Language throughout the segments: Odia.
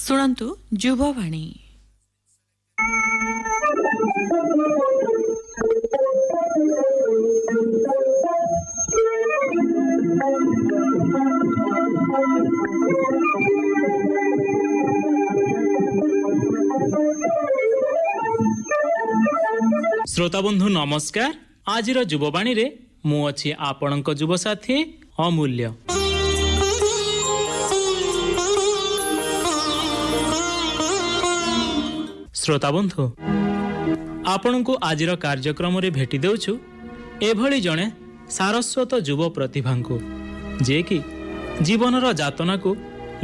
ଶୁଣନ୍ତୁ ଯୁବବାଣୀ। ଶ୍ରୋତାବନ୍ଧୁ ନମସ୍କାର। ଆଜିର ଯୁବବାଣୀରେ ମୁଁ ଅଛି ଆପଣଙ୍କ ଯୁବସାଥୀ ଅମୂଲ୍ୟ। ଶ୍ରୋତାବନ୍ଧୁ, ଆପଣଙ୍କୁ ଆଜିର କାର୍ଯ୍ୟକ୍ରମରେ ଭେଟି ଦେଉଛୁ ଏଭଳି ଜଣେ ସାରସ୍ୱତ ଯୁବ ପ୍ରତିଭାଙ୍କୁ, ଯିଏକି ଜୀବନର ଯାତନାକୁ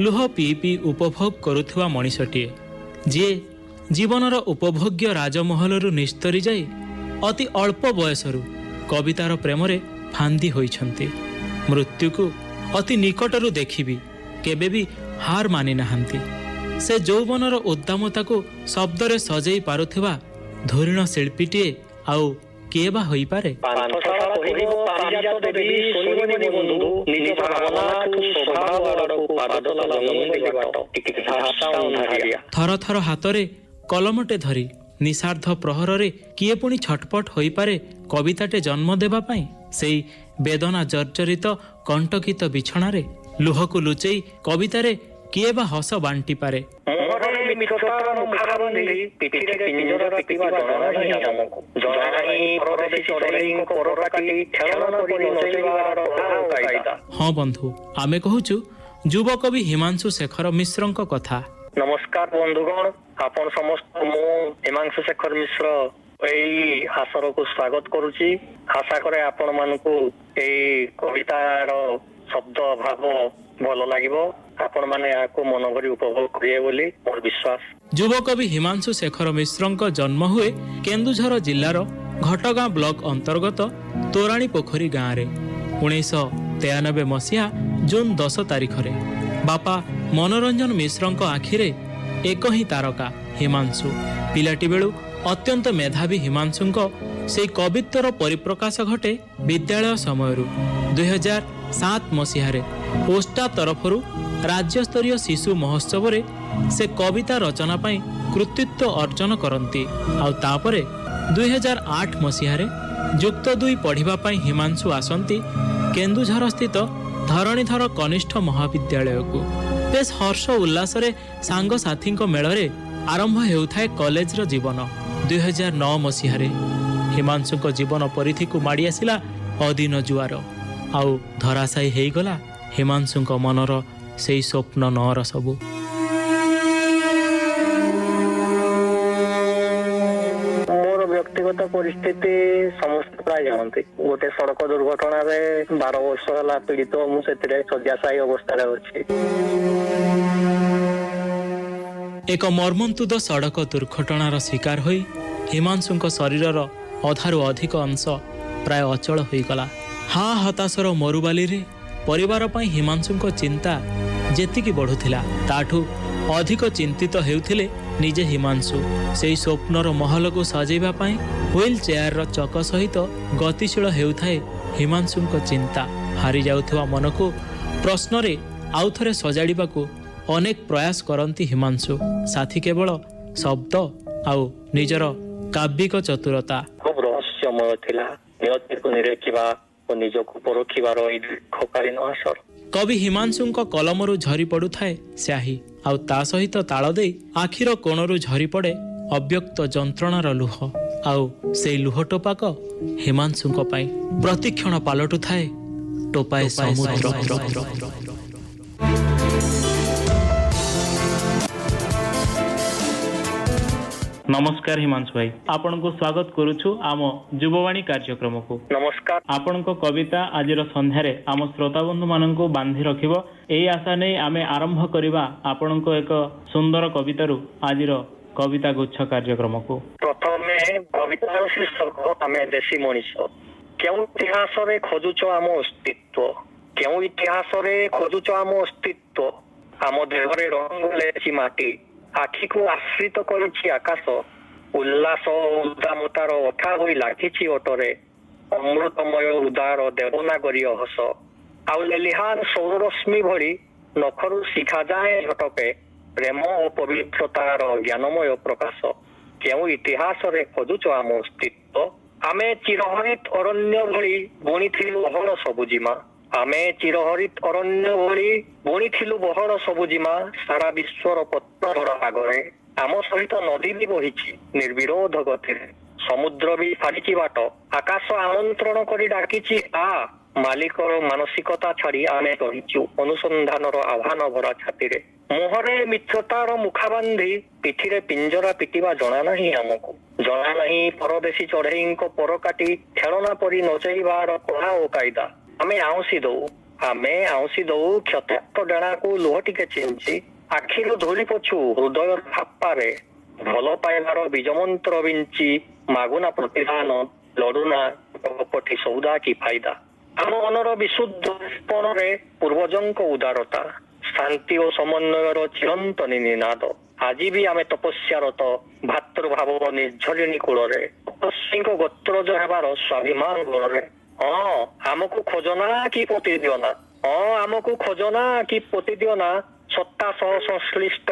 ଲୁହ ପିଇ ପିଇ ଉପଭୋଗ କରୁଥିବା ମଣିଷଟିଏ, ଯିଏ ଜୀବନର ଉପଭୋଗ୍ୟ ରାଜମହଲରୁ ନିସ୍ତରି ଯାଇ ଅତି ଅଳ୍ପ ବୟସରୁ କବିତାର ପ୍ରେମରେ ଫାନ୍ଦି ହୋଇଛନ୍ତି। ମୃତ୍ୟୁକୁ ଅତି ନିକଟରୁ ଦେଖିବି କେବେ ବି ହାର ମାନି ନାହାନ୍ତି। ସେ ଯୌବନର ଉଦ୍ଦାମତାକୁ ଶବ୍ଦରେ ସଜେଇ ପାରୁଥିବା ଧୁରିଣ ଶିଳ୍ପୀଟିଏ ଆଉ କିଏ ବା ହୋଇପାରେ? ଥର ଥର ହାତରେ କଲମଟେ ଧରି ନିଶାର୍ଦ୍ଧ ପ୍ରହରରେ କିଏ ପୁଣି ଛଟପଟ ହୋଇପାରେ କବିତାଟେ ଜନ୍ମ ଦେବା ପାଇଁ? ସେଇ ବେଦନା ଜର୍ଜରିତ କଣ୍ଟକିତ ବିଛଣାରେ ଲୁହକୁ ଲୁଚେଇ କବିତାରେ କିଏ ବା ହସ ବାଣ୍ଟି ପାରେ? ହଁ ବନ୍ଧୁ, ଆମେ କହୁଛୁ ଯୁବକବି ହିମାଂଶୁ ଶେଖର ମିଶ୍ରଙ୍କ କଥା। ନମସ୍କାର ବନ୍ଧୁଗଣ, ଆପଣ ସମସ୍ତ ମୁଁ ହିମାଂଶୁ ଶେଖର ମିଶ୍ର ଏଇ ଆସରକୁ ସ୍ୱାଗତ କରୁଛି। ଆଶା କରେ ଆପଣ ମାନଙ୍କୁ ଏଇ କବିତାର ଶବ୍ଦ ଭାବ ଭଲ ଲାଗିବ, ଆପଣ ମାନେ ଏହାକୁ ମନ ଭରି ଉପଭୋଗ କରିବେ ବୋଲି ମୋର ବିଶ୍ୱାସ। ଯୁବକବି ହିମାଂଶୁ ଶେଖର ମିଶ୍ରଙ୍କ ଜନ୍ମ ହୁଏ କେନ୍ଦୁଝର ଜିଲ୍ଲାର ଘଟଗାଁ ବ୍ଲକ ଅନ୍ତର୍ଗତ ତୋରାଣୀ ପୋଖରୀ ଗାଁରେ 1993 ମସିହା ଜୁନ 10 ତାରିଖରେ। ବାପା ମନୋରଞ୍ଜନ ମିଶ୍ରଙ୍କ ଆଖିରେ ଏକ ହିଁ ତାରକା ହିମାଂଶୁ। ପିଲାଟି ବେଳୁ ଅତ୍ୟନ୍ତ ମେଧାବୀ ହିମାଂଶୁଙ୍କ ସେହି କବିତ୍ୱର ପରିପ୍ରକାଶ ଘଟେ ବିଦ୍ୟାଳୟ ସମୟରୁ। 2007 ମସିହାରେ ଓଷ୍ଟା ତରଫରୁ ରାଜ୍ୟସ୍ତରୀୟ ଶିଶୁ ମହୋତ୍ସବରେ ସେ କବିତା ରଚନା ପାଇଁ କୃତିତ୍ୱ ଅର୍ଜନ କରନ୍ତି। ଆଉ ତାପରେ 2008 ମସିହାରେ ଯୁକ୍ତ 2 ପଢ଼ିବା ପାଇଁ ହିମାଂଶୁ ଆସନ୍ତି କେନ୍ଦୁଝର ସ୍ଥିତ ଧରଣୀଧର କନିଷ୍ଠ ମହାବିଦ୍ୟାଳୟକୁ। ବେଶ୍ ହର୍ଷ ଉଲ୍ଲାସରେ ସାଙ୍ଗସାଥୀଙ୍କ ମେଳରେ ଆରମ୍ଭ ହେଉଥାଏ କଲେଜର ଜୀବନ। 2009 ମସିହାରେ ହିମାଂଶୁଙ୍କ ଜୀବନ ପରିଧିକୁ ମାଡ଼ି ଆସିଲା ଅଦିନ ଜୁଆର, ଆଉ ଧରାଶାୟୀ ହେଇଗଲା ହିମାଂଶୁଙ୍କ ମନର ସେଇ ସ୍ୱପ୍ନ ନଅର ସବୁ। ମୋର ବ୍ୟକ୍ତିଗତ ପରିସ୍ଥିତି ସମସ୍ତେ ପ୍ରାୟ ଜାଣନ୍ତି। ଗୋଟେ ସଡ଼କ ଦୁର୍ଘଟଣାରେ 12 ବର୍ଷ ହେଲା ପୀଡ଼ିତ, ମୁଁ ସେଥିରେ ଶଯ୍ୟାଶାୟୀ ଅବସ୍ଥାରେ ଅଛି। ଏକ ମର୍ମନ୍ତୁଦ ସଡ଼କ ଦୁର୍ଘଟଣାର ଶିକାର ହୋଇ ହିମାଂଶୁଙ୍କ ଶରୀରର ଅଧାରୁ ଅଧିକ ଅଂଶ ପ୍ରାୟ ଅଚଳ ହୋଇଗଲା। ହାଁ ହତାଶର ମରୁବାଲିରେ ପରିବାର ପାଇଁ ହିମାଂଶୁଙ୍କ ଚିନ୍ତା ଯେତିକି ବଢ଼ୁଥିଲା, ତାଠୁ ଅଧିକ ଚିନ୍ତିତ ହେଉଥିଲେ ନିଜେ ହିମାଂଶୁ। ସେହି ସ୍ୱପ୍ନର ମହଲକୁ ସଜେଇବା ପାଇଁ ହୁଇଲ୍ ଚେୟାରର ଚକ ସହିତ ଗତିଶୀଳ ହେଉଥାଏ ହିମାଂଶୁଙ୍କ ଚିନ୍ତା। ହାରି ଯାଉଥିବା ମନକୁ ପ୍ରଶ୍ନରେ ଆଉଥରେ ସଜାଡ଼ିବାକୁ ଅନେକ ପ୍ରୟାସ କରନ୍ତି ହିମାଂଶୁ। ସାଥୀ କେବଳ ଶବ୍ଦ ଆଉ ନିଜର କାବ୍ୟିକ ଚତୁରତା। ଖୁବ୍ ରହସ୍ୟମୟ ଥିଲା ନିୟତିକୁ ନିରେଖିବା ଓ ନିଜକୁ ପରଖିବାର ଏଇ ଦୀର୍ଘକାଳୀନ ଆସର। କବି ହିମାଂଶୁଙ୍କ କଲମରୁ ଝରି ପଡୁଥାଏ ସ୍ୟାହି, ଆଉ ତା ସହିତ ତାଳ ଦେଇ ଆଖିର କୋଣରୁ ଝରି ପଡେ ଅବ୍ୟକ୍ତ ଯନ୍ତ୍ରଣାର ଲୁହ। ଆଉ ସେଇ ଲୁହ ଟୋପାକ ହିମାଂଶୁଙ୍କ ପାଇଁ ପ୍ରତିକ୍ଷଣ ପାଲଟୁଥାଏ ଟୋପାଏ ସମୁଦ୍ର। ନମସ୍କାର ହିମାଂଶୁ ଭାଇ, ଆପଣଙ୍କୁ ସ୍ୱାଗତ କରୁଛୁ ଆମ ଯୁବବାଣୀ କାର୍ଯ୍ୟକ୍ରମକୁ। ନମସ୍କାର। ଆପଣଙ୍କ କବିତା ଆଜିର ସନ୍ଧ୍ୟାରେ ଆମ ଶ୍ରୋତାବନ୍ଧୁ ମାନଙ୍କୁ ବାନ୍ଧି ରଖିବ, ଏହି ଆଶା ନେଇ ଆମେ ଆରମ୍ଭ କରିବା ଆପଣଙ୍କ ଏକ ସୁନ୍ଦର କବିତାରୁ ଆଜିର କବିତା ଗୁଚ୍ଛ କାର୍ଯ୍ୟକ୍ରମକୁ। ପ୍ରଥମେ କବିତାର ଶୀର୍ଷକ ଆମେ ଦେଶୀ ମଣିଷ। କେଉଁ ଇତିହାସରେ ଖୋଜୁଛ ଆମ ଅସ୍ତିତ୍ୱ? କେଉଁ ଇତିହାସରେ ଖୋଜୁଛ ଆମ ଅସ୍ତିତ୍ୱ? ଆମ ଦେହରେ ରଙ୍ଗ ଲେଛି ମାଟି, ଆଖିକୁ ଆଶ୍ରିତ କରିଛି ଆକାଶ। ଉଲ୍ଲାସ ଉଦାମତାର ଅଠା ହୋଇ ଲାଗିଛି ଓଟରେ, ଅମୃତମୟ ଉଦାର ଦେବନାଗରୀୟ ହସ। ଆଉ ଲେଲିହାନ ସୌରରଶ୍ମି ଭଳି ନଖରୁ ଶିଖାଯାଏ ଝଟକେ, ପ୍ରେମ ଓ ପବିତ୍ରତାର ଜ୍ଞାନମୟ ପ୍ରକାଶ କେଉଁ ଇତିହାସରେ ଖୋଜୁଛ ଆମ ଅସ୍ତିତ୍ୱ ଆମେ ଚିରହରିତ ଅରଣ୍ୟ ଭଳି ବୁଣିଥିଲୁ ବହଳ ସବୁଜିମା ଆମେ ଚିରହରିତ ଅରଣ୍ୟ ଭଳି ବୁଣିଥିଲୁ ବହଳ ସବୁଜିମା ସାରା ବିଶ୍ୱର ପତ୍ର ଆଗରେ ଆମ ସହିତ ନଦୀ ବି ବହିଛି ନିର୍ବିରୋଧ ଗତିରେ ସମୁଦ୍ର ବି ଛାଡ଼ିଛି ବାଟ ଆକାଶ ଆମନ୍ତ୍ରଣ କରି ଡାକିଛି ମାଲିକର ମାନସିକତା ଛାଡି ଆମେ ରହିଛୁ ଅନୁସନ୍ଧାନର ଆହ୍ୱାନ ଭରା ଛାତିରେ ମୁହଁରେ ମିତ୍ରତାର ମୁଖା ବାନ୍ଧି ପିଠିରେ ପିଞ୍ଜରା ପିଟିବା ଜଣା ନାହିଁ ଆମକୁ ଜଣା ନାହିଁ ପରଦେଶୀ ଚଢେଇଙ୍କ ପର କାଟି ଖେଳନା ପରି ନଚେଇବାର କଳା ଓ କାଇଦା ଆମେ ଆଉଁସି ଦଉ କ୍ଷତାକ୍ତ ଡେଣାକୁ ଲୁହ ଟିକେ ଚିଞ୍ଚି ଆଖିରୁ ଧୂଳି ପୋଛୁ ହୃଦୟ ଫାପାରେ ଭଲ ପାଇବାର ବୀଜମନ୍ତ୍ର ବିଞ୍ଚି ମାଗୁନା ପ୍ରତିଦାନ ଲଢୁନା କପଟି ସୌଦା କି ଫାଇଦା ଆମ ମନର ବିଶୁଦ୍ଧ ସ୍ପନରେ ପୂର୍ବଜଙ୍କ ଉଦାରତା ଶାନ୍ତି ଓ ସମନ୍ୱୟର ଚିରନ୍ତନୀ ନିନାଦ ଆଜି ବି ଆମେ ତପସ୍ୟାରତ ଭାତୃଭାବ ନିର୍ଝରିଣୀ କୂଳରେ ତପସ୍ୱୀଙ୍କ ଗୋତ୍ରଜ ହେବାର ସ୍ୱାଭିମାନ ବଳରେ ଆମକୁ ଖୋଜନା କି ପୋତି ଦିଅନା ଆମକୁ ଖୋଜନା କି ପୋତି ଦିଅନା ସତ୍ତା ସହ ସଂଶ୍ଳିଷ୍ଟ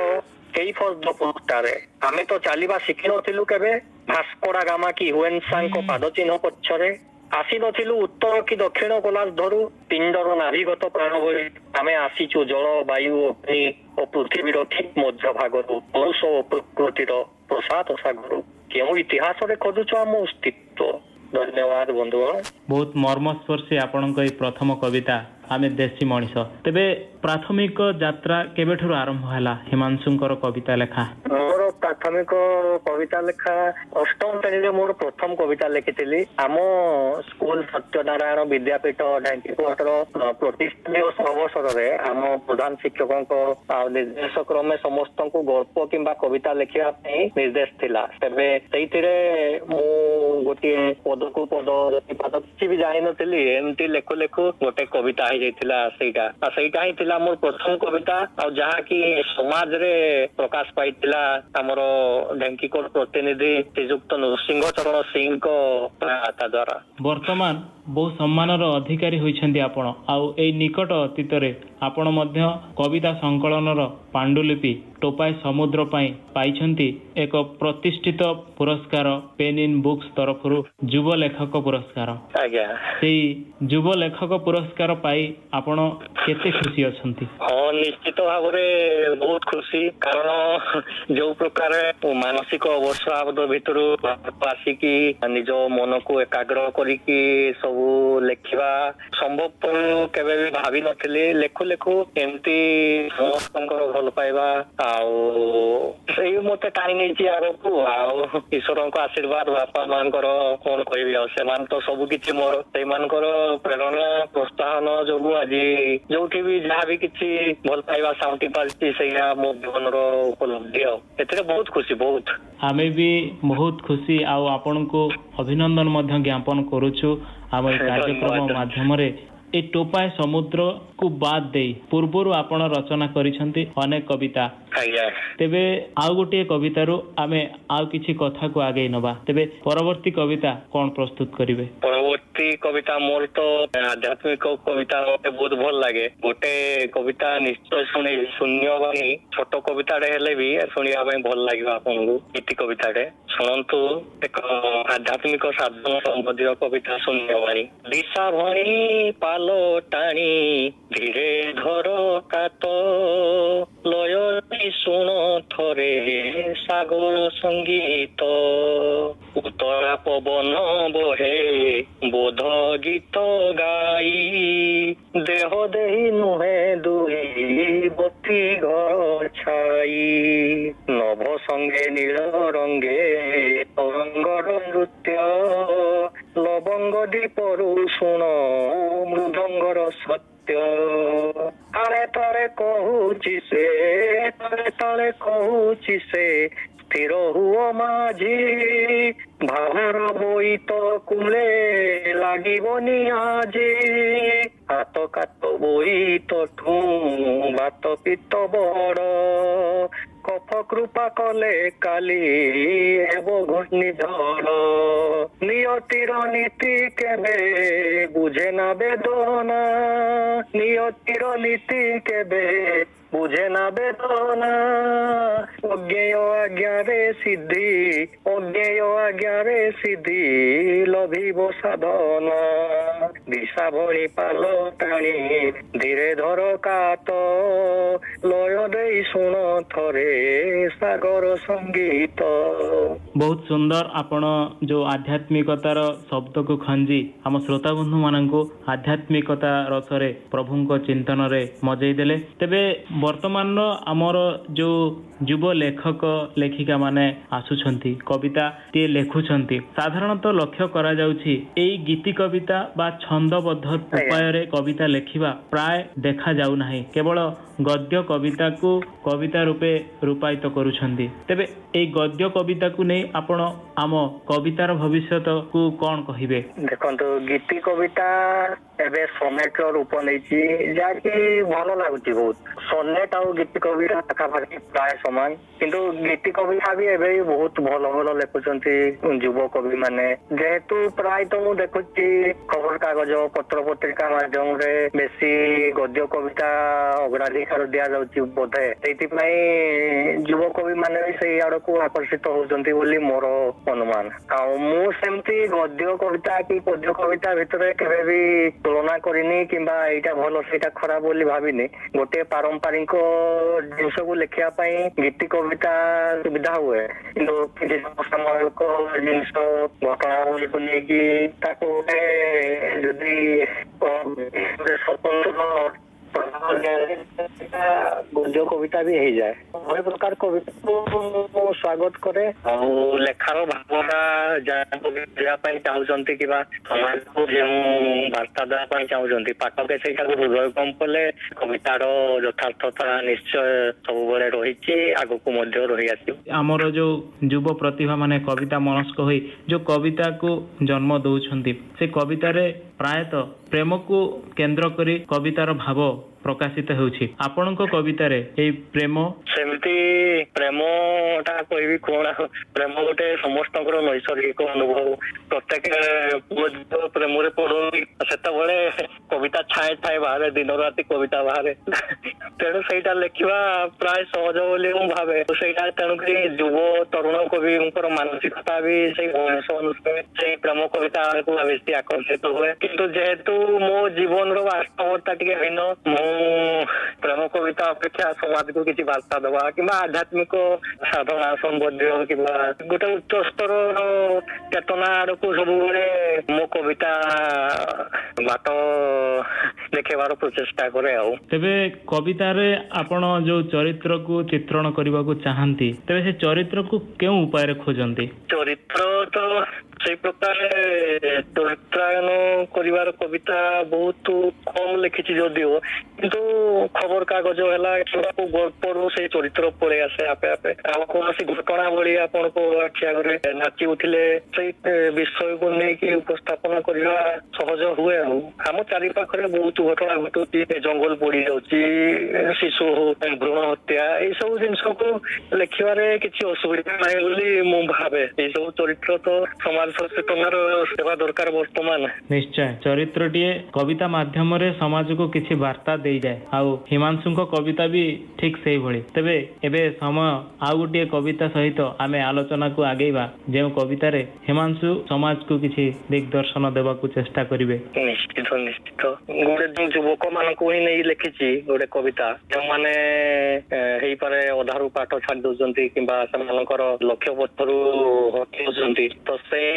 କେଇ ଫର୍ଦ୍ଦ ପୋଷ୍ଟାରେ ଆମେ ତ ଚାଲିବା ଶିଖିନଥିଲୁ କେବେ ଭାସ୍କୋଡା ଗାମା କି ହୁଏନ୍ସାଙ୍କ ପାଦ ଚିହ୍ନ ପଛରେ ଆସିନଥିଲୁ ଉତ୍ତର କି ଦକ୍ଷିଣ ଗୋଲାର୍ଦ୍ଧରୁ ପିଣ୍ଡର ନାଭିଗତ ପ୍ରାଣ ଭଳି ଆମେ ଆସିଛୁ ଜଳ ବାୟୁ ଅଗ୍ନି ଓ ପୃଥିବୀର ଠିକ ମଧ୍ୟ ଭାଗରୁ ପୌରୁଷ ଓ ପ୍ରକୃତିର ପ୍ରସାଦ ସାଗରୁ କେଉଁ ଇତିହାସରେ ଖୋଜୁଛ ଆମ ଅସ୍ତିତ୍ୱ ଧନ୍ୟବାଦ ବନ୍ଧୁଗଣ ବହୁତ ମର୍ମସ୍ପର୍ଶୀ ଆପଣଙ୍କ ଏଇ ପ୍ରଥମ କବିତା ଆମେ ଦେଶୀ ମଣିଷ ତେବେ ପ୍ରାଥମିକ ଯାତ୍ରା କେବେଠାରୁ ଆରମ୍ଭ ହେଲା ହିମାଂଶୁଙ୍କର କବିତା ଲେଖା ମୋର ପ୍ରାଥମିକ କବିତା ଲେଖା ଅଷ୍ଟମ ଶ୍ରେଣୀରେ ମୋର ପ୍ରଥମ କବିତା ଲେଖିଥିଲି ଆମ ସ୍କୁଲ ସତ୍ୟନାରାୟଣ ବିଦ୍ୟାପୀଠ ଢେଙ୍କିକୋଟର ପ୍ରତିଷ୍ଠା ଦିବସ ଅବସରରେ ଆମ ପ୍ରଧାନ ଶିକ୍ଷକଙ୍କ ଆଉ ନିର୍ଦ୍ଦେଶ କ୍ରମେ ସମସ୍ତଙ୍କୁ ଗଳ୍ପ କିମ୍ବା କବିତା ଲେଖିବା ପାଇଁ ନିର୍ଦ୍ଦେଶ ଥିଲା ତେବେ ସେଇଥିରେ ମୁଁ ଗୋଟିଏ ପଦକୁ ପଦ କିଛି ବି ଜାଣିନଥିଲି ଏମିତି ଲେଖୁ ଲେଖୁ ଗୋଟେ କବିତା ହେଇଯାଇଥିଲା ସେଇଟା ହିଁ ଥିଲା ମୋର ପ୍ରଥମ କବିତା ଆଉ ଯାହାକି ସମାଜରେ ପ୍ରକାଶ ପାଇଥିଲା ଆମର ଢେଙ୍କିକୋଟ ପ୍ରତିନିଧି ଶ୍ରୀଯୁକ୍ତ ନୃସିଂହ ଚରଣ ସିଂଙ୍କ ସହାୟତା ଦ୍ୱାରା ବର୍ତ୍ତମାନ ବହୁ ସମ୍ମାନର ଅଧିକାରୀ ହୋଇଛନ୍ତି ଆପଣ ଆଉ ଏଇ ନିକଟ ଅତୀତରେ ଆପଣ ମଧ୍ୟ କବିତା ସଂକଳନର ପାଣ୍ଡୁଲିପି ଟୋପାଏ ସମୁଦ୍ର ପାଇଁ ପାଇଛନ୍ତି ଏକ ପ୍ରତିଷ୍ଠିତ ପୁରସ୍କାର ପେନ୍ ଇନ୍ ବୁକ୍ସ ତରଫରୁ ଯୁବ ଲେଖକ ପୁରସ୍କାର ଆଜ୍ଞା ସେଇ ଯୁବ ଲେଖକ ପୁରସ୍କାର ପାଇ ଆପଣ କେତେ ଖୁସି ଅଛନ୍ତି ନିଶ୍ଚିତ ଭାବରେ ବହୁତ ଖୁସି କାରଣ ଯୋଉ ପ୍ରକାର ମାନସିକ ଅବସାଦ ଭିତରୁ ଆସିକି ନିଜ ମନକୁ ଏକାଗ୍ର କରିକି ସବୁ ଲେଖିବା ସମ୍ଭବପର କେବେ ବି ଭାବି ନଥିଲି ଲେଖୁ ଲେଖୁ ଏମିତି ସମସ୍ତଙ୍କର ଭଲ ପାଇବା ଆଉ ସେଇ ମତେ ଟାଣି ନେଇଛି ଆଗକୁ ଆଉ ଈଶ୍ୱରଙ୍କ ଆଶୀର୍ବାଦ ବାପା ମାଙ୍କର କଣ କହିବି ଆଉ ସେମାନେ ତ ସବୁ କିଛି ମୋର ସେଇମାନଙ୍କର ପ୍ରେରଣା ପ୍ରୋତ୍ସାହନ ଯୋଗୁ ଆଜି ଯୋଉଠି ବି ଯାହା ବି କିଛି ଭଲ ପାଇବା ସାଉଁଟି ପାରିଛି ସେଇଆ ମୋ ଜୀବନର ଉପଲବ୍ଧି ଆଉ ଏଥିରେ ବହୁତ ଖୁସି ବହୁତ ଆମେ ବି ବହୁତ ଖୁସି ଆଉ ଆପଣଙ୍କୁ ଅଭିନନ୍ଦନ ମଧ୍ୟ ଜ୍ଞାପନ କରୁଛୁ ଆମ ଏ କାର୍ଯ୍ୟକ୍ରମ ମାଧ୍ୟମରେ ଏ ଟୋପାଏ ସମୁଦ୍ରକୁ ବାଦ ଦେଇ ପୂର୍ବରୁ ଆପଣ ରଚନା କରିଛନ୍ତି ଅନେକ କବିତା ତେବେ ଆଉ ଗୋଟିଏ କବିତାରୁ ଆମେ ଆଉ କିଛି କଥାକୁ ଆଗେଇ ନବା ତେବେ ପରବର୍ତ୍ତୀ କବିତା କଣ ପ୍ରସ୍ତୁତ କରିବେ ପରବର୍ତ୍ତୀ କବିତା ମୋର ତ ଆଧ୍ୟାତ୍ମିକ କବିତା ମତେ ବହୁତ ଭଲ ଲାଗେ ଗୋଟେ କବିତା ନିଶ୍ଚୟ ଶୁଣିବି ଶୂନ୍ୟବାଣୀ ଛୋଟ କବିତାଟେ ହେଲେ ବି ଶୁଣିବା ପାଇଁ ଭଲ ଲାଗିବ ଆପଣଙ୍କୁ ଗୀତି କବିତାଟେ ଶୁଣନ୍ତୁ ଏକ ଆଧ୍ୟାତ୍ମିକ ସାଧନ ସମ୍ବନ୍ଧୀୟ କବିତା ଶୂନ୍ୟବାଣୀ ଦିଶା ଭଣୀ ପାଲ ଟାଣି ଧୀରେ ଧର କାତ ଲୟ ଶୁଣ ଥରେ ସାଗର ସଙ୍ଗୀତ ଉତ୍ତରା ପବନ ବହେ ବୋଧ ଗୀତ ଗାଇ ଦେହ ଦେହି ନୁହେଁ ଦୁଇ ବତି ଘର ଛାଇ ନଭ ସଙ୍ଗେ ନୀଳ ରଙ୍ଗେ ତରଙ୍ଗର ନୃତ୍ୟ ଲବଙ୍ଗ ଦୀପରୁ ଶୁଣ ମୃଦଙ୍ଗର ସତ୍ୟ ତାଳେ ତାଳେ କହୁଛି ସେ ତାଳେ ତାଳେ କହୁଛି ସେ ସ୍ଥିର ହୁଅ ମାଝି ଭାବର ବୋଇତ କୂଳେ ଲାଗିବନି ଆଜି ହାତ କାତ ବୋଇତଠୁ ବାତ ପିତ ବଡ କଫ କୃପା କଲେ କାଲି ହେବ ଘୂର୍ଣ୍ଣିଝଡ଼ ନିୟତିର ନୀତି କେବେ ବୁଝେ ନା ବେଦନା ନିୟତିର ନୀତି କେବେ ବୁଝେ ନା ବେଦନା ଅଜ୍ଞେୟ ଆଜ୍ଞାରେ ସିଦ୍ଧି ଅଜ୍ଞେୟ ଆଜ୍ଞାରେ ସିଦ୍ଧି ଲଭିବ ସାଧନ ଦିଶା ଭଳି ପାଲ ଟାଣି ଧୀରେ ଧର କାତ ଲୟ ଦେଇ ଶୁଣ ଥରେ ସାଗର ସଙ୍ଗୀତ। ବହୁତ ସୁନ୍ଦର ଆପଣ ଯୋଉ ଆଧ୍ୟାତ୍ମିକତାର ଶବ୍ଦକୁ ଖଞ୍ଜି ଆମ ଶ୍ରୋତା ବନ୍ଧୁ ମାନଙ୍କୁ ଆଧ୍ୟାତ୍ମିକତା ରସରେ ପ୍ରଭୁଙ୍କ ଚିନ୍ତନରେ ମଜେଇ ଦେଲେ। ତେବେ ବର୍ତ୍ତମାନର ଆମର ଯୋଉ ଯୁବ ଲେଖକ ଲେଖିକା ମାନେ ଆସୁଛନ୍ତି କବିତାଟିଏ ଲେଖୁଛନ୍ତି ସାଧାରଣତଃ ଲକ୍ଷ୍ୟ କରାଯାଉଛି ଏଇ ଗୀତି କବିତା ବା ଛନ୍ଦବଦ୍ଧ ଉପାୟରେ କବିତା ଲେଖିବା ପ୍ରାୟ ଦେଖାଯାଉନାହିଁ। କେବଳ ଗଦ୍ୟ କବିତାକୁ କବିତା ରୂପେ ରୂପାୟିତ କରୁଛନ୍ତି। ତେବେ ଏଇ ଗଦ୍ୟ କବିତାକୁ ନେଇ ଆପଣ ଆମ କବିତାର ଭବିଷ୍ୟତକୁ କ'ଣ କହିବେ? ଦେଖନ୍ତୁ ଗୀତି କବିତା ଏବେ ସନେଟର ରୂପ ନେଇଛି ଯାହାକି ଭଲ ଲାଗୁଛି ବହୁତ। ସନେଟ ଆଉ ଗୀତି କବିତା ପାଖାପାଖି ପ୍ରାୟ ସମାନ କିନ୍ତୁ ଗୀତି କବିତା ବି ଏବେ ବହୁତ ଭଲ ଭଲ ଲେଖୁଛନ୍ତି ଯୁବ କବି ମାନେ। ଯେହେତୁ ପ୍ରାୟତଃ ମୁଁ ଦେଖୁଛି ଖବର କାଗଜ ପତ୍ର ପତ୍ରିକା ମାଧ୍ୟମରେ ବେଶୀ ଗଦ୍ୟ କବିତା ଅଗ୍ରାଧିକାର ଦିଆଯାଉଛି ବୋଧେ ସେଇଥିପାଇଁ ଯୁବ କବି ମାନେ ବି ସେଇ ଆଡକୁ ଆକର୍ଷିତ ହଉଛନ୍ତି ବୋଲି ମୋର ଅନୁମାନ। ଆଉ ମୁଁ ସେମିତି ଗଦ୍ୟ କବିତା କି ପଦ୍ୟ କବିତା ଭିତରେ କେବେ ବି ତୁଳନା କରିନି କିମ୍ବା ଏଇଟା ଭଲ ସେଇଟା ଖରାପ ବୋଲି ଭାବିନି। ଗୋଟେ ପାରମ୍ପରିକ ଜିନିଷକୁ ଲେଖିବା ପାଇଁ ଗୀତି କବିତା ସୁବିଧା ହୁଏ କିନ୍ତୁ କିଛି ସମସାମୟିକ ଜିନିଷ ଘଟଣାବଳୀକୁ ନେଇକି ତାକୁ ଗୋଟେ ଯଦି ସ୍ୱତନ୍ତ୍ର ଗଦ୍ୟ କବିତା ବି ହେଇଯାଏ। ବହୁ ପ୍ରକାର କବିତାକୁ ମୁଁ ସ୍ୱାଗତ କରେ। ଆଉ ଲେଖାର ଭାବନା ଯାହାକୁ ଦେବା ପାଇଁ ଚାହୁଁଛନ୍ତି କିମ୍ବା ସମାଜକୁ ଯେଉଁ ବାର୍ତ୍ତା ଦେବା ପାଇଁ ଚାହୁଁଛନ୍ତି ପାଠକେ ସେଇଟାକୁ ହୃଦୟଙ୍ଗମ କଲେ କବିତାର ଯଥାର୍ଥତା ନିଶ୍ଚୟ ସବୁବେଳେ ରହିଛି ଆଗକୁ ମଧ୍ୟ ରହି ଆସିବ। ଆମର ଯୋଉ ଯୁବ ପ୍ରତିଭା ମାନେ କବିତା ମନସ୍କ ହୋଇ ଯୋଉ କବିତାକୁ ଜନ୍ମ ଦଉଛନ୍ତି ସେ କବିତାରେ ପ୍ରାୟତଃ ପ୍ରେମକୁ କେନ୍ଦ୍ର କରି କବିତାର ଭାବ ପ୍ରକାଶିତ ହେଉଛି। ଆପଣଙ୍କ କବିତାରେ ଏଇ ପ୍ରେମ ସେମିତି ପ୍ରେମଟା କହିବି କଣ ପ୍ରେମ ଗୋଟେ ସମସ୍ତଙ୍କର ନୈସର୍ଗିକ ଅନୁଭବ। ପ୍ରତ୍ୟେକ ପୁଅ ଝିଅ ପ୍ରେମରେ ପଡନ୍ତି ସେତେବେଳେ କବିତା ଛାଏ ଛାଏ ବାହାରେ ଦିନ ରାତି କବିତା ବାହାରେ ତେଣୁ ସେଇଟା ଲେଖିବା ପ୍ରାୟ ସହଜ ବୋଲି ମୁଁ ଭାବେ। ସେଇଟା ତେଣୁକରି ଯୁବ ତରୁଣ କବିଙ୍କର ମାନସିକତା ବି ସେଇ ବୟସ ଅନୁସାରେ ସେଇ ପ୍ରେମ କବିତା ଆଡକୁ ବେଶୀ ଆକର୍ଷିତ ହୁଏ। କିନ୍ତୁ ଯେହେତୁ ମୋ ଜୀବନର ବାସ୍ତବତା ଟିକେ ଭିନ୍ନ ମୁଁ ପ୍ରେମ କବିତା ଅପେକ୍ଷା ସମାଜକୁ କିଛି ବାର୍ତ୍ତା ଦେବା କିମ୍ବା ଆଧ୍ୟାତ୍ମିକ ସାଧନା ସମ୍ବନ୍ଧୀୟ କିମ୍ବା ଗୋଟେ ଉଚ୍ଚ ସ୍ତରର ଚେତନା ଆଡକୁ ସବୁବେଳେ ମୋ କବିତା ବାଟ ଦେଖେଇବାର ପ୍ରଚେଷ୍ଟା କରେ। ଆଉ ତେବେ କବିତାରେ ଆପଣ ଯୋଉ ଚରିତ୍ରକୁ ଚିତ୍ରଣ କରିବାକୁ ଚାହାନ୍ତି ତେବେ ସେ ଚରିତ୍ରକୁ କେଉଁ ଉପାୟରେ ଖୋଜନ୍ତି? ଚରିତ୍ର ତ ସେଇ ପ୍ରକାର ଚରିତ୍ରାୟନ କରିବାର କବିତା ବହୁତ କମ ଲେଖିଛି ଯଦିଓ କିନ୍ତୁ ଖବର କାଗଜ ହେଲା କିମ୍ବା ଗଳ୍ପରୁ ସେଇ ଚରିତ୍ର ପଳେଇ ଆସେ ଆପେ ଆପେ। ଆଉ କୌଣସି ଘଟଣା ଭଳି ଆପଣଙ୍କ ଆଖି ଆଗରେ ନାଚି ଉଠିଲେ ସେଇ ବିଷୟକୁ ନେଇକି ଉପସ୍ଥାପନ କରିବା ସହଜ ହୁଏ। ଆଉ ଆମ ଚାରି ପାଖରେ ବହୁତ ଘଟଣା ଘଟୁଛି ଜଙ୍ଗଲ ପୋଡି ଯାଉଛି ଶିଶୁ ଭ୍ରୂଣ ହତ୍ୟା ଏଇ ସବୁ ଜିନିଷକୁ ଲେଖିବାରେ କିଛି ଅସୁବିଧା ନାହିଁ ବୋଲି ମୁଁ ଭାବେ। ଏଇ ସବୁ ଚରିତ୍ର ତ ସମାଜ ସଚେତନାର ସେବା ଦରକାର ବର୍ତ୍ତମାନ। ନିଶ୍ଚୟ ଚରିତ୍ରଟିଏ କବିତା ମାଧ୍ୟମରେ ସମାଜକୁ କିଛି ବାର୍ତ୍ତା ଦେଇଯାଏ ଆଉ ହିମାଂଶୁଙ୍କ କବିତା ବି ଠିକ ସେଇଭଳି। ତେବେ ଏବେ ସମୟ ଆଉ ଗୋଟିଏ କବିତା ସହିତ ଆମେ ଆଲୋଚନାକୁ ଆଗେଇବା ଯେଉଁ କବିତାରେ ହିମାଂଶୁ ସମାଜକୁ କିଛି ଦିଗଦର୍ଶନ ଦେବାକୁ ଚେଷ୍ଟା କରିବେ। ନିଶ୍ଚିତ ନିଶ୍ଚିତ ଗୋଟେ ଯୁବକ ମାନଙ୍କୁ ହିଁ ନେଇ ଲେଖିଛି ଗୋଟେ କବିତା ଯେଉଁମାନେ ହେଇପାରେ ଅଧାରୁ ପାଠ ଛାଡି ଦଉଛନ୍ତି କିମ୍ବା ସେମାନଙ୍କର ଲକ୍ଷ୍ୟ ପଥରୁ ହଟି ଯାଉଛନ୍ତି ତ ସେଇ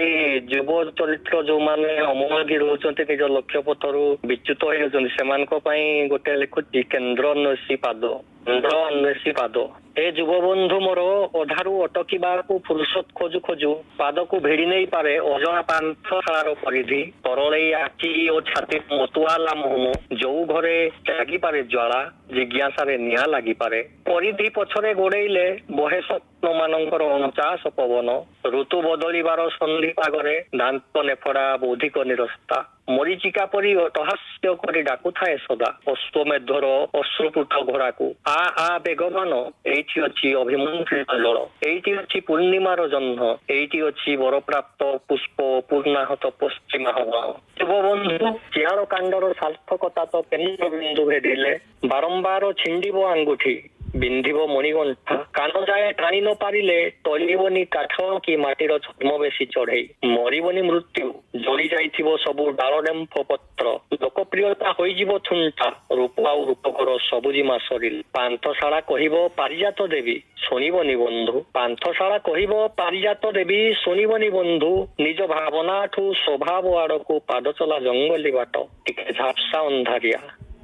ଯୁବ ଚରିତ୍ର ଯୋଉମାନେ ଅମୁଆଗି ରହୁଛନ୍ତି ନିଜ ଲକ୍ଷ୍ୟ ପଥରୁ ବିଚ୍ୟୁତ ହେଇଯାଉଛନ୍ତି ସେମାନଙ୍କ ପାଇଁ ଗୋଟେ ଲେଖୁଛି କେନ୍ଦ୍ର ଅନ୍ୱେଷୀ ପାଦ। କେନ୍ଦ୍ର ଅନ୍ୱେଷୀ ପାଦ ଏ ଯୁବବନ୍ଧୁ ମୋର ଅଧାରୁ ଅଟକିବାକୁ ଫୁରୁସତ ଖୋଜୁ ଖୋଜୁ ପାଦକୁ ଭିଡି ନେଇ ପାରେ ଅଜଣା ପାନ୍ଥଶାଳାର ପରିଧି ତରଳେଇ ଆଖି ଓ ଛାତି ମତୁଆଲା ମୁହଁ ଯୋଉ ଘରେ ଲାଗିପାରେ ଜ୍ୱାଳା ଜିଜ୍ଞାସାରେ ନିଆଁ ଲାଗିପାରେ ପରିଧି ପଛରେ ଗୋଡେଇଲେ ବହେ ସ୍ୱପ୍ନ ମାନଙ୍କର ଅଣଚାଶ ପବନ ଋତୁ ବଦଳିବାର ସନ୍ଧି ପାଗରେ ଦାନ୍ତ ନେଫଡା ବୌଦ୍ଧିକ ନିରସ୍ତା ମରିଚିକା ପରି ଅଟହାସ୍ୟ କରି ଡାକୁଥାଏ ସଦା ଅଶ୍ୱମେଧର ଅଶ୍ରୁପୁଟ ଘୋଡ଼ାକୁ। ଆ ଆ ବେଗବାନ, ଏଇଠି ଅଛି ଅଭିମନ୍ତ୍ରିତ ଜଳ, ଏଇଠି ଅଛି ପୂର୍ଣ୍ଣିମାର ଜହ୍ନ, ଏଇଠି ଅଛି ବରପ୍ରାପ୍ତ ପୁଷ୍ପ ପୂର୍ଣ୍ଣାହତ ପଶ୍ଚିମା ହବା। ଯୁବବନ୍ଧୁ, ଚିଆଳ କାଣ୍ଡର ସାର୍ଥକତା ତ କେନ୍ଦ୍ରବିନ୍ଦୁ ଭେଦିଲେ, ବାରମ୍ବାର ଛିଣ୍ଡିବ ଆଙ୍ଗୁଠି, ବିନ୍ଧିବ ମଣିଗଣ୍ଠା, କାନ ଯାଏ ଟାଣି ନ ପାରିଲେ ତଳିବନି କାଠ କି ମାଟିର ଛଦ୍ମବେଶୀ ଚଢେଇ, ମରିବନି ମୃତ୍ୟୁ, ଜଳି ଯାଇଥିବ ସବୁ ଡାଳଡେମ୍ଫ ପତ୍ର, ଲୋକପ୍ରିୟତା ହୋଇଯିବ ଥୁଣ୍ଟା, ରୂପ ଆଉ ରୂପକର ସବୁଜିମା ସରିଲ। ପାନ୍ଥଶାଳା କହିବ ପାରିଜାତ ଦେବୀ, ଶୁଣିବନି ବନ୍ଧୁ, ପାନ୍ଥଶାଳା କହିବ ପାରିଜାତ ଦେବୀ, ଶୁଣିବନି ବନ୍ଧୁ, ନିଜ ଭାବନାଠୁ ସ୍ୱଭାବ ଆଡକୁ ପାଦ ଚଲା ଜଙ୍ଗଲି ବାଟ, ଟିକେ ଝାପ୍ସା ଅନ୍ଧାରିଆ।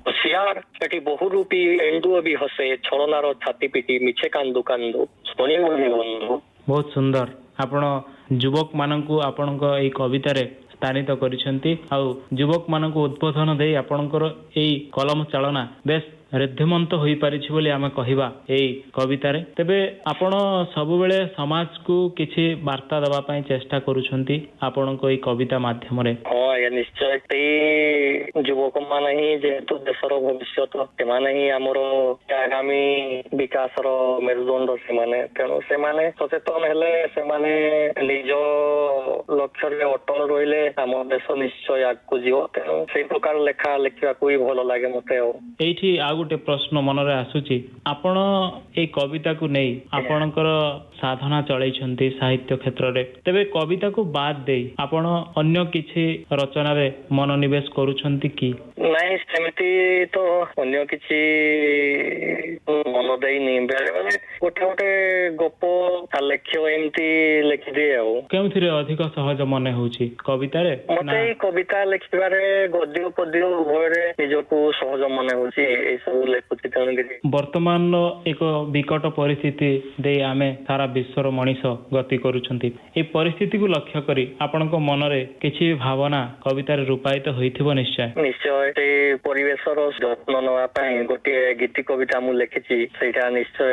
ହୋସିଆର, ସେଠି ବହୁରୂପୀ ଏଣ୍ଡୁଅ ବି ହସେ, ଛଳନାର ଛାତି ପିଟି ମିଛେ କାନ୍ଦୁ କାନ୍ଦୁ, ଶୁଣିବନି ବନ୍ଧୁ। ବହୁତ ସୁନ୍ଦର। ଆପଣ ଯୁବକ ମାନଙ୍କୁ ଆପଣଙ୍କ ଏଇ କବିତାରେ ସ୍ଥାନିତ କରିଛନ୍ତି ଆଉ ଯୁବକ ମାନଙ୍କୁ ଉଦ୍ବୋଧନ ଦେଇ ଆପଣଙ୍କର ଏଇ କଲମ ଚାଳନା ବେଶ ଋଦ୍ଧିମନ୍ତ ହୋଇପାରିଛି ବୋଲି ଆମେ କହିବା ଏଇ କବିତାରେ। ତେବେ ଆପଣ ସବୁବେଳେ ସମାଜକୁ କିଛି ବାର୍ତ୍ତା ଦେବା ପାଇଁ ଚେଷ୍ଟା କରୁଛନ୍ତି ଆପଣଙ୍କ ଏଇ କବିତା ମାଧ୍ୟମରେ। ହଁ ଆଜ୍ଞା, ନିଶ୍ଚୟ। ଏଇ ଯୁବକ ମାନେ ହିଁ ଯେହେତୁ ଦେଶର ଭବିଷ୍ୟତ, ସେମାନେ ହିଁ ଆମର ଆଗାମୀ ବିକାଶର ମେରୁଦଣ୍ଡ ସେମାନେ। ତେଣୁ ସେମାନେ ସଚେତନ ହେଲେ, ସେମାନେ ନିଜ ଲକ୍ଷ୍ୟରେ ଅଟଳ ରହିଲେ ଆମ ଦେଶ ନିଶ୍ଚୟ ଆଗକୁ ଯିବ। ତେଣୁ ସେଇ ପ୍ରକାର ଲେଖା ଲେଖିବାକୁ ବି ଭଲ ଲାଗେ ମତେ। ଆଉ ଏଇଠି ଆଉ ଗୋଟେ ପ୍ରଶ୍ନ ମନରେ ଆସୁଛି, ଆପଣ ଏଇ କବିତାକୁ ନେଇ ଆପଣଙ୍କର ସାଧନା ଚଳେଇଛନ୍ତି ସାହିତ୍ୟ କ୍ଷେତ୍ରରେ, ତେବେ କବିତାକୁ ବାଦ ଦେଇ ଆପଣ ଅନ୍ୟ କିଛି ରଚନାରେ ମନୋନିବେଶ କରୁଛନ୍ତି କି? ନାଇଁ, ସେମିତି ତ ଅନ୍ୟ କିଛି ମନ ଦେଇନି। ବେଳେ ବେଳେ ଗୋଟେ ଗୋଟେ ଗପ ଲେଖ୍ୟ ଏମିତି ଲେଖିଦିଏ। ଆଉ କେଉଁଥିରେ ଅଧିକ ସହଜ ମନେ ହଉଛି, କବିତାରେ? ମତେ ଏଇ କବିତା ଲେଖିବାରେ ଗଦ୍ୟ ପଦ୍ୟ ଉଭୟରେ ନିଜକୁ ସହଜ ମନେ ହଉଛି, ଏଇ ସବୁ ଲେଖୁଛି। ତେଣୁକରି ବର୍ତ୍ତମାନର ଏକ ବିକଟ ପରିସ୍ଥିତି ଦେଇ ଆମେ ସାରା ବିଶ୍ୱର ମଣିଷ ଗତି କରୁଛନ୍ତି। এই ପରିସ୍ଥିତିକୁ ଲକ୍ଷ୍ୟ କରି ଆପଣଙ୍କ ମନରେ କିଛି ଭାବନା କବିତାରେ ରୂପାୟିତ ହୋଇଥିବ ନିଶ୍ଚୟ। ନିଶ୍ଚୟ, ସେଇ ପରିବେଶର ଯତ୍ନ ନେବା ପାଇଁ ଗୋଟିଏ ଗୀତି କବିତା ମୁଁ ଲେଖିଛି। ସେଇଟା ନିଶ୍ଚୟ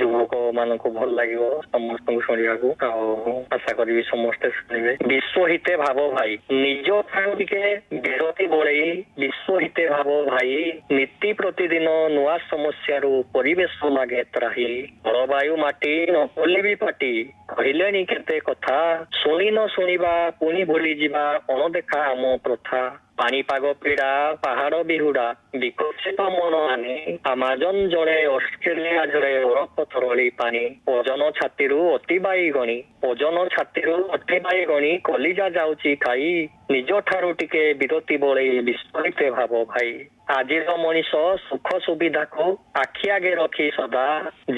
ଯୁବକ ମାନଙ୍କୁ ଭଲ ଲାଗିବ, ସମସ୍ତଙ୍କୁ ଶୁଣିବାକୁ। ଆଉ ଆଶା କରିବି ସମସ୍ତେ ଶୁଣିବେ। ବିଶ୍ୱ ହିତେ ଭାବ ଭାଇ, ନିଜ ଠାରୁ ଟିକେ ବିରତି ବଳେଇ, ବିଶ୍ୱ ହିତେ ଭାବ ଭାଇ, ନୀତି ପ୍ରତିଦିନ ନୂଆ ସମସ୍ୟାରୁ ପରିବେଶ ଲାଗେ ତ୍ରାହି, ଜଳବାୟୁ ମାଟି ନ କଲିବି ପାଟି, କହିଲେଣି କେତେ କଥା, ଶୁଣି ନ ଶୁଣିବା ପୁଣି ଭୁଲିଯିବା ଅଣଦେଖା ଆମ ପ୍ରଥା, ପାଣିପାଗ ପୀଡ଼ା ପାହାଡ଼ ବିହୁଡ଼ା, ବିକଶିତ ମନ ଆଣି, ଆମାଜନ ଜଳେ ଅଷ୍ଟ୍ରେଲିଆ ଜଳେ ବରଫ ତରଳି ପାଣି, ଓଜନ ଛାତିରୁ ଅତି ବାଇଗଣି, ଓଜନ ଛାତିରୁ ଅତି ବାଇଗଣି, କଲିଜା ଯାଉଛି ଖାଇ, ନିଜ ଠାରୁ ଟିକେ ବିରତି ବଳେଇ ବିସ୍ମରିତେ ଭାବ ଭାଇ, ଆଜିର ମଣିଷ ସୁଖ ସୁବିଧାକୁ ଆଖି ଆଗେ ରଖି ସଦା,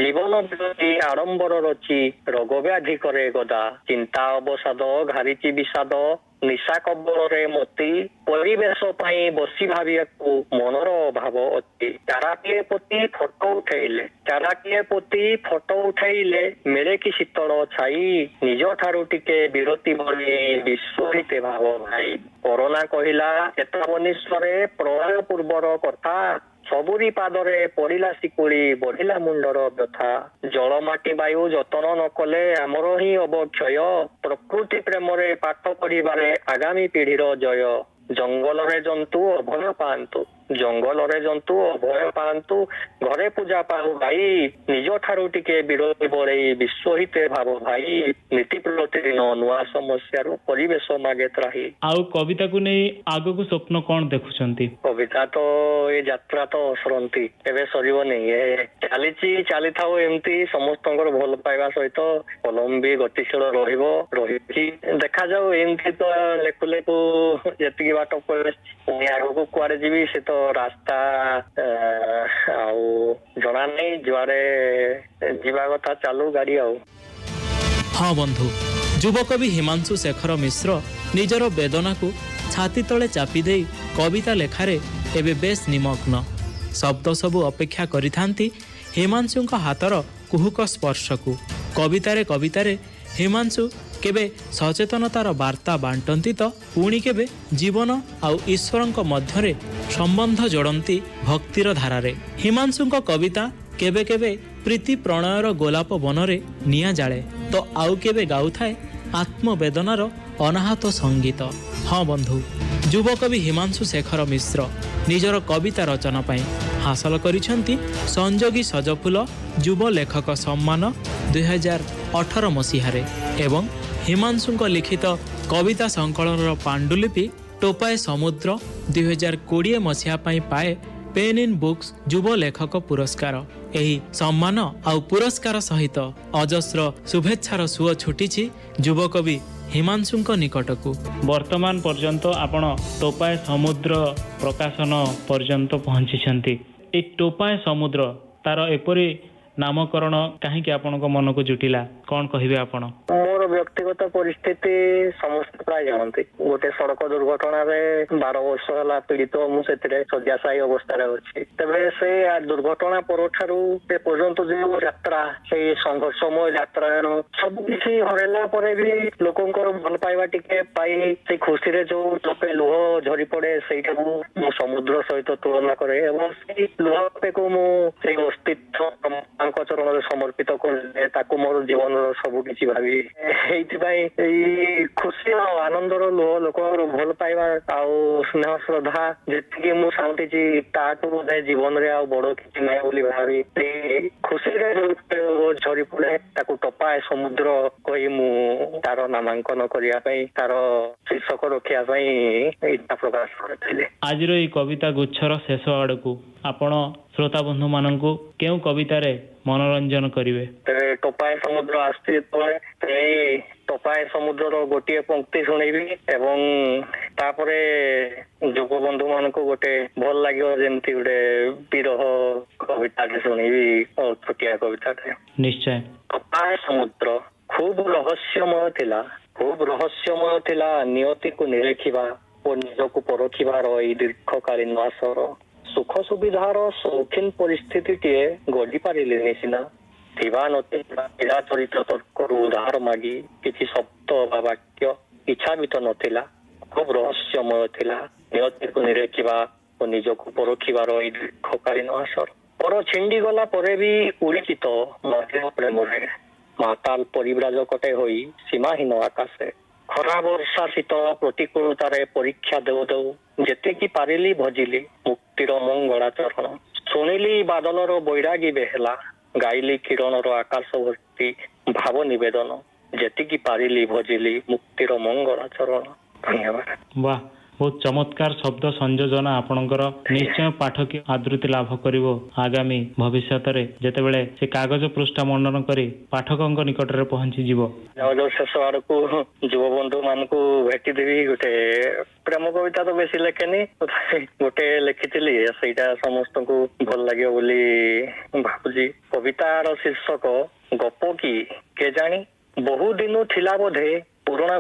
ଜୀବନ ବିରତି ଆଡମ୍ବର ରଚି ରୋଗ ବ୍ୟାଧି କରେ ଗଦା, ଚିନ୍ତା ଅବସାଦ ଘାରିଛି ବିଷାଦ, ନିଶା କବଳରେ ମତି, ପରିବେଶ ପାଇଁ ବସି ଭାବିବାକୁ ମନର ଅଭାବ ଅତି, ଚାରାଟିଏ ପୋତି ଫଟୋ ଉଠେଇଲେ, ଚାରାଟିଏ ପୋତି ଫଟୋ ଉଠେଇଲେ ମିଳେ କି ଶୀତଳ ଛାଇ, ନିଜ ଠାରୁ ଟିକେ ବିରତି ବଳି ବିଶ୍ୱ ଭାବ ଭାଇ, କରୋନା କହିଲା ଚେତାବନୀଶ୍ୱରେ ପ୍ରଳୟ ପୂର୍ବର କଥା, ସବୁରି ପାଦରେ ପଡିଲା ଶିକୁଳି ବଢିଲା ମୁଣ୍ଡର ବ୍ୟଥା, ଜଳ ମାଟି ବାୟୁ ଯତ୍ନ ନ କଲେ ଆମର ହିଁ ଅବକ୍ଷୟ, ପ୍ରକୃତି ପ୍ରେମରେ ପାଠ ପଢିବାରେ ଆଗାମୀ ପିଢିର ଜୟ, ଜଙ୍ଗଲରେ ଜନ୍ତୁ ଅଭୟ ପାଆନ୍ତୁ, ଜଙ୍ଗଲରେ ଜନ୍ତୁ ଅଭୟ ପାଆନ୍ତୁ, ଘରେ ପୂଜା ପାଉ ଭାଇ, ନିଜ ଠାରୁ ଟିକେ ବିରତି ବଳେଇ ବିଶ୍ୱ ହିତେ ଭାବ ଭାଇ, ନୀତି ପ୍ରତିଦିନ ନୂଆ ସମସ୍ୟାରୁ ପରିବେଶ ମାଗେ ତ୍ରାହି। ଆଉ କବିତାକୁ ନେଇ ଆଗକୁ ସ୍ୱପ୍ନ କଣ ଦେଖୁଛନ୍ତି? କବିତା ତ ଏ ଯାତ୍ରା ତ ସରନ୍ତି, ଏବେ ସରିବନି। ଏ ଚାଲିଛି, ଚାଲିଥାଉ ଏମିତି, ସମସ୍ତଙ୍କର ଭଲ ପାଇବା ସହିତ କଲମ ବି ଗତିଶୀଳ ରହିଛି। ଦେଖାଯାଉ, ଏମିତି ତ ଲେଖୁ ଲେଖୁ ଯେତିକି ବାଟ ପୁଣି ଆଗକୁ କୁଆଡେ ଯିବି ସେ ତ ରାସ୍ତା ଆଉ ଜଣା ନାହିଁ, ଯୁଆଡେ ଯିବା କଥା ଚାଲୁ ଗାଡି। ଆଉ ହଁ ବନ୍ଧୁ, ଯୁବକବି ହିମାଂଶୁ ଶେଖର ମିଶ୍ର ନିଜର ବେଦନାକୁ ଛାତି ତଳେ ଚାପି ଦେଇ କବିତା ଲେଖାରେ ଏବେ ବେଶ ନିମଗ୍ନ। ଶବ୍ଦ ସବୁ ଅପେକ୍ଷା କରିଥାନ୍ତି ହିମାଂଶୁଙ୍କ ହାତର କୁହୁକ ସ୍ପର୍ଶକୁ। କବିତାରେ ହିମାଂଶୁ କେବେ ସଚେତନତାର ବାର୍ତ୍ତା ବାଣ୍ଟନ୍ତି ତ ପୁଣି କେବେ ଜୀବନ ଆଉ ଈଶ୍ୱରଙ୍କ ମଧ୍ୟରେ ସମ୍ବନ୍ଧ ଯୋଡ଼ନ୍ତି ଭକ୍ତିର ଧାରାରେ। ହିମାଂଶୁଙ୍କ କବିତା କେବେ କେବେ ପ୍ରୀତି ପ୍ରଣୟର ଗୋଲାପ ବନରେ ନିଆଁ ଜାଳେ ତ ଆଉ କେବେ ଗାଉଥାଏ ଆତ୍ମବେଦନାର ଅନାହତ ସଙ୍ଗୀତ। ହଁ ବନ୍ଧୁ, ଯୁବକବି ହିମାଂଶୁ ଶେଖର ମିଶ୍ର ନିଜର କବିତା ରଚନା ପାଇଁ ହାସଲ କରିଛନ୍ତି ସଂଯୋଗୀ ସଜଫୁଲ ଯୁବ ଲେଖକ ସମ୍ମାନ 2018 ମସିହାରେ ଏବଂ ହିମାଂଶୁଙ୍କ ଲିଖିତ କବିତା ସଂକଳନର ପାଣ୍ଡୁଲିପି ଟୋପାଏ ସମୁଦ୍ର 2020 ମସିହା ପାଇଁ ପାଏ ପେନ୍ ଇନ୍ ବୁକ୍ସ ଯୁବ ଲେଖକ ପୁରସ୍କାର। ଏହି ସମ୍ମାନ ଆଉ ପୁରସ୍କାର ସହିତ ଅଜସ୍ର ଶୁଭେଚ୍ଛାର ସୁଅ ଛୁଟିଛି ଯୁବକବି ହିମାଂଶୁଙ୍କ ନିକଟକୁ। ବର୍ତ୍ତମାନ ପର୍ଯ୍ୟନ୍ତ ଆପଣ ଟୋପାଏ ସମୁଦ୍ର ପ୍ରକାଶନ ପର୍ଯ୍ୟନ୍ତ ପହଞ୍ଚିଛନ୍ତି। ଏ ଟୋପାଏ ସମୁଦ୍ର ତାର ଏପରି ନାମକରଣ କାହିଁକି ଆପଣଙ୍କ ମନକୁ ଜୁଟିଲା, କ'ଣ କହିବେ ଆପଣ? ମୋର ବ୍ୟକ୍ତିଗତ ପରିସ୍ଥିତି ସମସ୍ତେ ପ୍ରାୟ ଜାଣନ୍ତି। ଗୋଟେ ସଡ଼କ ଦୁର୍ଘଟଣାରେ 12 ବର୍ଷ ହେଲା ପୀଡ଼ିତ, ମୁଁ ସେଥିରେ ଶଯ୍ୟାଶାୟୀ ଅବସ୍ଥାରେ ଅଛି। ତେବେ ସେ ଦୁର୍ଘଟଣା ପରଠାରୁ ଏ ପର୍ଯ୍ୟନ୍ତ ଯୋଉ ଯାତ୍ରା, ସେଇ ସଂଘର୍ଷମୟ ଯାତ୍ରାର ସବୁ କିଛି ହରେଇଲା ପରେ ବି ଲୋକଙ୍କର ଭଲ ପାଇବା ଟିକେ ପାଇ ସେଇ ଖୁସିରେ ଯୋଉ ଟୋପେ ଲୁହ ଝରି ପଡେ, ସେଇଟାକୁ ମୁଁ ସମୁଦ୍ର ସହିତ ତୁଳନା କରେ ଏବଂ ସେଇ ଲୁହକୁ ମୁଁ ସେଇ ଅସ୍ତିତ୍ୱ ତାଙ୍କ ଚରଣରେ ସମର୍ପିତ କଲେ ତାକୁ ମୋର ଜୀବନର ସବୁ କିଛି ଭାବି ଏଇଥିପାଇଁ ଏଇ ଖୁସି ଆଉ ଆନନ୍ଦର ଲୁହ, ଲୋକଙ୍କର ଭଲ ପାଇବା ଆଉ ସ୍ନେହ ଶ୍ରଦ୍ଧା ଯେତିକି ମୁଁ ସାଉଁଟିଛି ତାଠୁ ବୋଧେ ଜୀବନରେ ଆଉ ବଡ କିଛି ନାହିଁ ବୋଲି ଭାବି ସେଇ ଖୁସିରେ ଝରି ପଡେ ତାକୁ ଟୋପାଏ ସମୁଦ୍ର କହି ମୁଁ ତାର ନାମାଙ୍କନ କରିବା ପାଇଁ, ତାର ଶୀର୍ଷକ ରଖିବା ପାଇଁ ଇଚ୍ଛା ପ୍ରକାଶ କରିଥିଲି। ଆଜିର ଏଇ କବିତା ଗୁଚ୍ଛର ଶେଷ ଆଡକୁ ଆପଣ ଶ୍ରୋତା ବନ୍ଧୁ ମାନଙ୍କୁ କେଉଁ କବିତାରେ ମନୋରଞ୍ଜନ କରିବେ? ଟୋପାଏ ସମୁଦ୍ର ଆସୁଛି ଯେତେବେଳେ ସେଇ ଟୋପାଏ ସମୁଦ୍ରର ଗୋଟିଏ ପଙ୍କ୍ତି ଶୁଣେଇବି ଏବଂ ତାପରେ ଯୁବ ବନ୍ଧୁ ମାନଙ୍କୁ ଗୋଟେ ଭଲ ଲାଗିବ ଯେମିତି ଗୋଟେ ବିରହ କବିତାଟେ ଶୁଣେଇବି, ଛୋଟିଆ କବିତାଟେ। ନିଶ୍ଚୟ। ଟୋପାଏ ସମୁଦ୍ର ଖୁବ ରହସ୍ୟମୟ ଥିଲା ନିୟତିକୁ ନିରେଖିବା ଓ ନିଜକୁ ପରଖିବାର ଏଇ ଦୀର୍ଘକାଳୀନ ଆସର। ସୁଖ ସୁବିଧାର ସୌଖିନ ପରିସ୍ଥିତିଟିଏ ଗଢି ପାରିଲେନି ସିନା, ଥିବା ନଥିବା ଚିରାଚରିତ ତର୍କରୁ ଉଦ୍ଧାର ମାଗି କିଛି ଶବ୍ଦ ବା ବାକ୍ୟ ଇଚ୍ଛାବିତ ନଥିଲା। ଖୁବ ରହସ୍ୟମୟ ଥିଲା ନିୟତିକୁ ନିରେଖିବା ଓ ନିଜକୁ ପରଖିବାର ଏଇ ଦୀର୍ଘକାଳୀନ ଆସର। ପର ଛିଣ୍ଡି ଗଲା ପରେ ବି ଉଡ଼ିଛି ତ ମଧୁର ପ୍ରେମରେ, ମାତାଲ ପରିବ୍ରାଜକଟେ ହୋଇ ସୀମାହୀନ ଆକାଶେ। ଖରା ବର୍ଷା ଶୀତ ପ୍ରତିକୂଳତାରେ ପରୀକ୍ଷା ଦେଉ ଦେଉ ଯେତିକି ପାରିଲି ଭଜିଲି ମୁକ୍ତିର ମଙ୍ଗଳା ଚରଣ। ଶୁଣିଲି ବାଦଲର ବୈରାଗୀ ବେହେଲା, ଗାଇଲି କିରଣର ଆକାଶ ଭର୍ତ୍ତି ଭାବ ନିବେଦନ। ଯେତିକି ପାରିଲି ଭଜିଲି ମୁକ୍ତିର ମଙ୍ଗଳା ଚରଣ। ଧନ୍ୟବାଦ। ବାହ, ବହୁତ ଚମତ୍କାର ଶବ୍ଦ ସଂଯୋଜନା ଆପଣଙ୍କର। ନିଶ୍ଚୟ ପାଠକୀୟ ଆଦୃତି ଲାଭ କରିବ ଆଗାମୀ ଭବିଷ୍ୟତରେ, ଯେତେବେଳେ ସେ କାଗଜ ପୃଷ୍ଠା ମଣ୍ଡନ କରି ପାଠକଙ୍କ ନିକଟରେ ପହଞ୍ଚିଯିବ। ଶେଷ ଆଡକୁ ଯୁବବନ୍ଧୁ ମାନଙ୍କୁ ଭେଟିଦେବି। ଗୋଟେ ପ୍ରେମ କବିତା ତ ବେଶୀ ଲେଖେନି, ଗୋଟେ ଲେଖିଥିଲି, ସେଇଟା ସମସ୍ତଙ୍କୁ ଭଲ ଲାଗିବ ବୋଲି ଭାବୁଛି। କବିତାର ଶୀର୍ଷକ ଗପ କି କେଜାଣି। ବହୁଦିନୁ ଥିଲା ବୋଧେ ପୁରୁଣା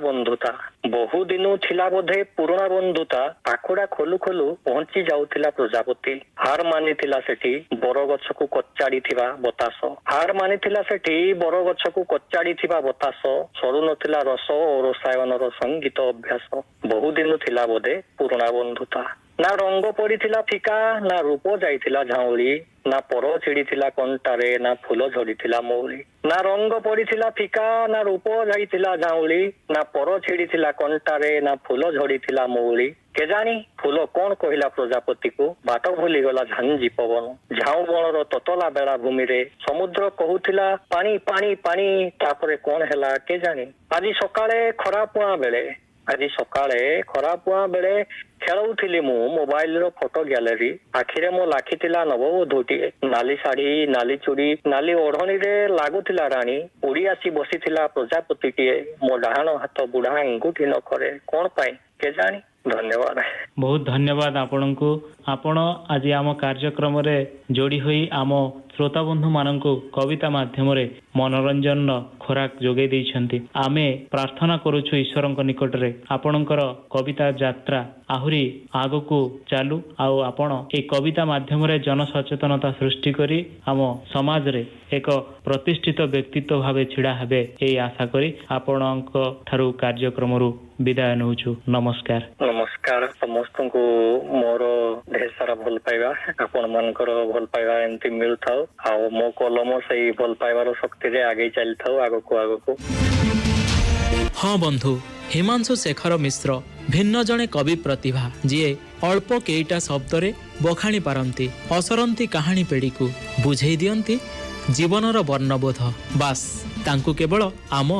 ବନ୍ଧୁତା, ପାଖୁଡା ଖୋଲୁ ଖୋଲୁ ପହଞ୍ଚି ଯାଉଥିଲା ପ୍ରଜାପତି। ହାର ମାନିଥିଲା ସେଠି ବରଗଛକୁ କଚାଡିଥିବା ବତାସ, ସରୁ ନଥିଲା ରସ ଓ ରସାୟନର ସଙ୍ଗୀତ ଅଭ୍ୟାସ। ବହୁଦିନୁ ଥିଲା ବୋଧେ ପୁରୁଣା ବନ୍ଧୁତା। ନା ରଙ୍ଗ ପଡିଥିଲା ଫିକା, ନା ରୂପ ଯାଇଥିଲା ଝାଉଁଳି, ନା ପର ଛିଡିଥିଲା କଣ୍ଟାରେ, ନା ଫୁଲ ଝଡିଥିଲା ମଉଳି। ନା ରଙ୍ଗ ପଡିଥିଲା ଫିକା, ନା ରୂପ ଯାଇଥିଲା ଝାଉଁଳି, ନା ପର ଛିଡିଥିଲା କଣ୍ଟାରେ, ନା ଫୁଲ ଝଡିଥିଲା ମଉଳି। କେଜାଣି ଫୁଲ କଣ କହିଲା ପ୍ରଜାପତିକୁ, ବାଟ ଭୁଲିଗଲା ଝାଞ୍ଜି ପବନ। ଝାଉଁ ବଣର ତତଲା ବେଳା ଭୂମିରେ ସମୁଦ୍ର କହୁଥିଲା ପାଣି ପାଣି ପାଣି। ତାପରେ କଣ ହେଲା କେଜାଣି। ଆଜି ସକାଳେ ଖରାପୁଆ ବେଳେ ଖେଳୁଥିଲି ମୁଁ ମୋବାଇଲର ଫଟୋ ଗ୍ୟାଲେରୀ। ଆଖିରେ ମୋ ଲାଖିଥିଲା ନବବଧୂଟିଏ। ନାଲି ଶାଢୀ, ନାଲି ଚୁଡ଼ି, ନାଲି ଓଢଣୀରେ ଲାଗୁଥିଲା ରାଣୀ। ଉଡି ଆସି ବସିଥିଲା ପ୍ରଜାପତିଟିଏ ମୋ ଡାହାଣ ହାତ ବୁଢା ଆଙ୍ଗୁଠି ନଖରେ। କଣ ପାଇଁ କେଜାଣି। ଧନ୍ୟବାଦ। ବହୁତ ଧନ୍ୟବାଦ ଆପଣଙ୍କୁ। ଆପଣ ଆଜି ଆମ କାର୍ଯ୍ୟକ୍ରମରେ ଯୋଡ଼ି ହୋଇ ଆମ ଶ୍ରୋତା ବନ୍ଧୁ ମାନଙ୍କୁ କବିତା ମାଧ୍ୟମରେ ମନୋରଞ୍ଜନର ଖୋରାକ ଯୋଗାଇ ଦେଇଛନ୍ତି। ଆମେ ପ୍ରାର୍ଥନା କରୁଛୁ ଈଶ୍ୱରଙ୍କ ନିକଟରେ ଆପଣଙ୍କର କବିତା ଯାତ୍ରା ଆହୁରି ଆଗକୁ ଚାଲୁ, ଆଉ ଆପଣ এই କବିତା ମାଧ୍ୟମରେ ଜନସଚେତନତା ସୃଷ୍ଟି କରି ଆମ ସମାଜରେ ଏକ ପ୍ରତିଷ୍ଠିତ ବ୍ୟକ୍ତିତ୍ୱ ଭାବେ ଛିଡ଼ା ହେବେ, ଏହି ଆଶା କରି ଆପଣଙ୍କ ଠାରୁ କାର୍ଯ୍ୟକ୍ରମରୁ ବିଦାୟ ନେଉଛୁ। ନମସ୍କାର। ନମସ୍କାର। ସମସ୍ତଙ୍କୁ ମୋର ଢେର ସାରା ଭଲ ପାଇବା, ଆପଣ ମାନଙ୍କର ଭଲ ପାଇବା ଏମିତି ମିଳୁଥାଉ, ଆଉ ମୋ କଲମ ସେଇ ଭଲ ପାଇବାର ଶକ୍ତିରେ ଆଗେଇ ଚାଲିଥାଉ ଆଗକୁ। हाँ बंधु, हिमांशु शेखर मिश्र भिन्न जड़े कवि प्रतिभा जीए अल्प केईटा शब्दरे बखाणी पारती असरती कहानी पेढ़ी को बुझे दियंती जीवनर वर्णबोध। बास तांकु केवल आम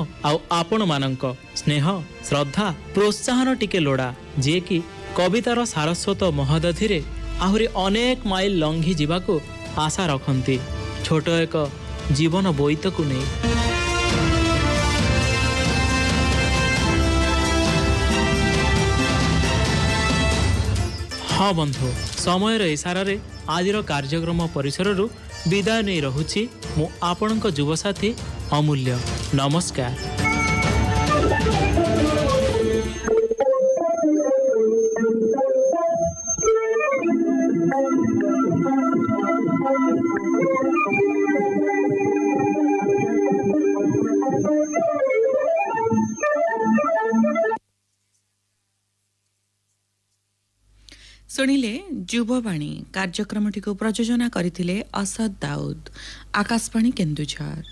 आपण मानक स्नेह श्रद्धा प्रोत्साहन टिके लोड़ा जे कि कवितार सारस्वत महदधि रे आहुरी अनेक माइल लंघी जीवाको आशा रखती छोट एक जीवन बोईत को नहीं। हाँ बंधु, समय इशारे आज कार्यक्रम परिसर विदाय नहीं रहुछि मु आपणक युवसाथी अमूल्य। नमस्कार। शुणिले युववाणी कार्यक्रमटी को प्रयोजना करथिले असद दाऊद। आकाशवाणी केन्दुझर।